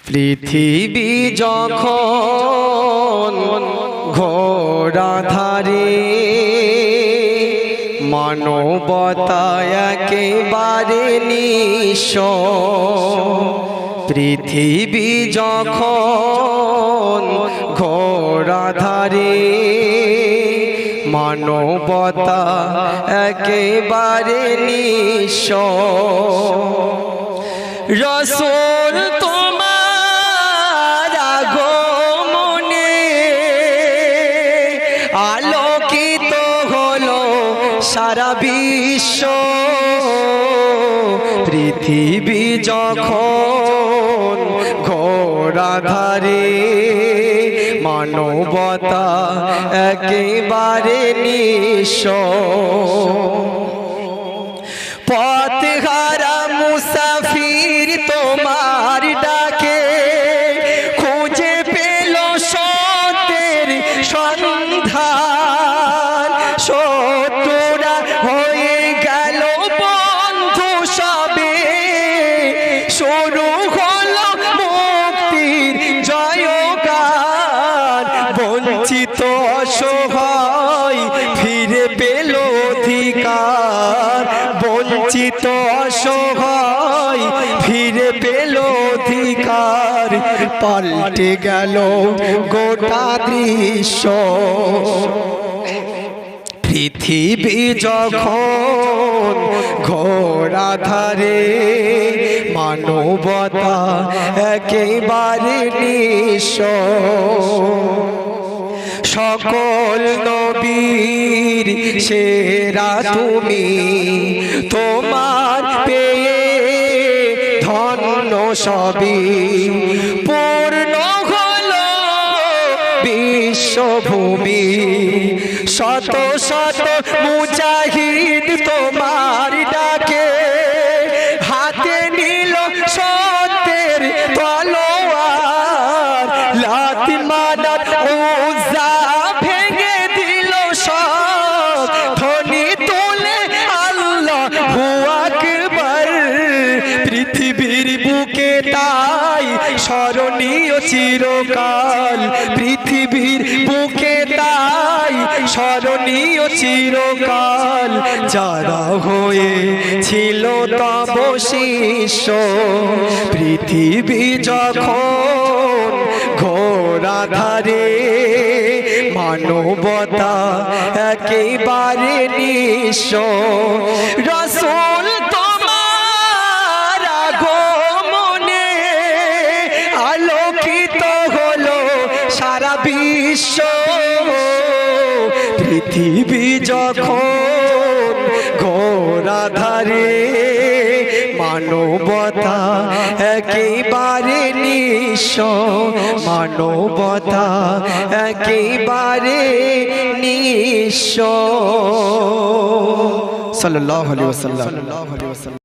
পৃথিবী যখন ঘোরাধারে মানবতা একেবারে নিঃস্ব। পৃথিবী যখন ঘোরাধারে মানবতা একেবারে নিঃস্ব। রাসূল তোমার আগমনে আলোকিত হলো সারা বিশ্ব। পৃথিবী যখন ঘোরাধারে মানবতা একেবারে নিঃস্ব। পথহারা মুসাফির তোমার ডাকে খুঁজে পেল সত্যের সন্ধান। শত্রুরা হয়ে গেল বন্ধু সবে, শুরু হলো মুক্তির জয়গান। বঞ্চিত অসহায় ফিরে পেল অধিকার। বঞ্চিত অসহায় ফিরে পেল অধিকার। পাল্টে গেল গোটা দৃশ্য। পৃথিবী যখন ঘোরাধারে মানবতা একেবারে নিঃস্ব। সকল নবীর সেরা তুমি, তোমার পেয়ে ধন্য সবই। পূর্ণ হলো বিশ্বভূমি। শত শত মুজাহিদ তোমার ডাকে হাতে নিল সত্যের তলোয়ার। লাত মানাত উজ্জা ভেঙে দিল সব, ধ্বনি তোলে আল্লাহু আকবার। পৃথিবীর বুকে তাই স্মরণীয় চিরকাল। পৃথিবীর বুকে তাই স্মরণীয় চিরকাল। যারা হয়েছিল তব শিষ্য। পৃথিবী যখন ঘোরাধারে মানবতা একেবারে নিঃস্ব। রাসূল তোমার আগমনে আলোকিত হলো সারা বিশ্ব। পৃথিবী যখন ঘোরাধারে মানবতা একেবারে নিঃস্ব। মানবতা একেবারে নিঃস্ব। সাল্লাল্লাহু আলাইহি ওয়াসাল্লাম।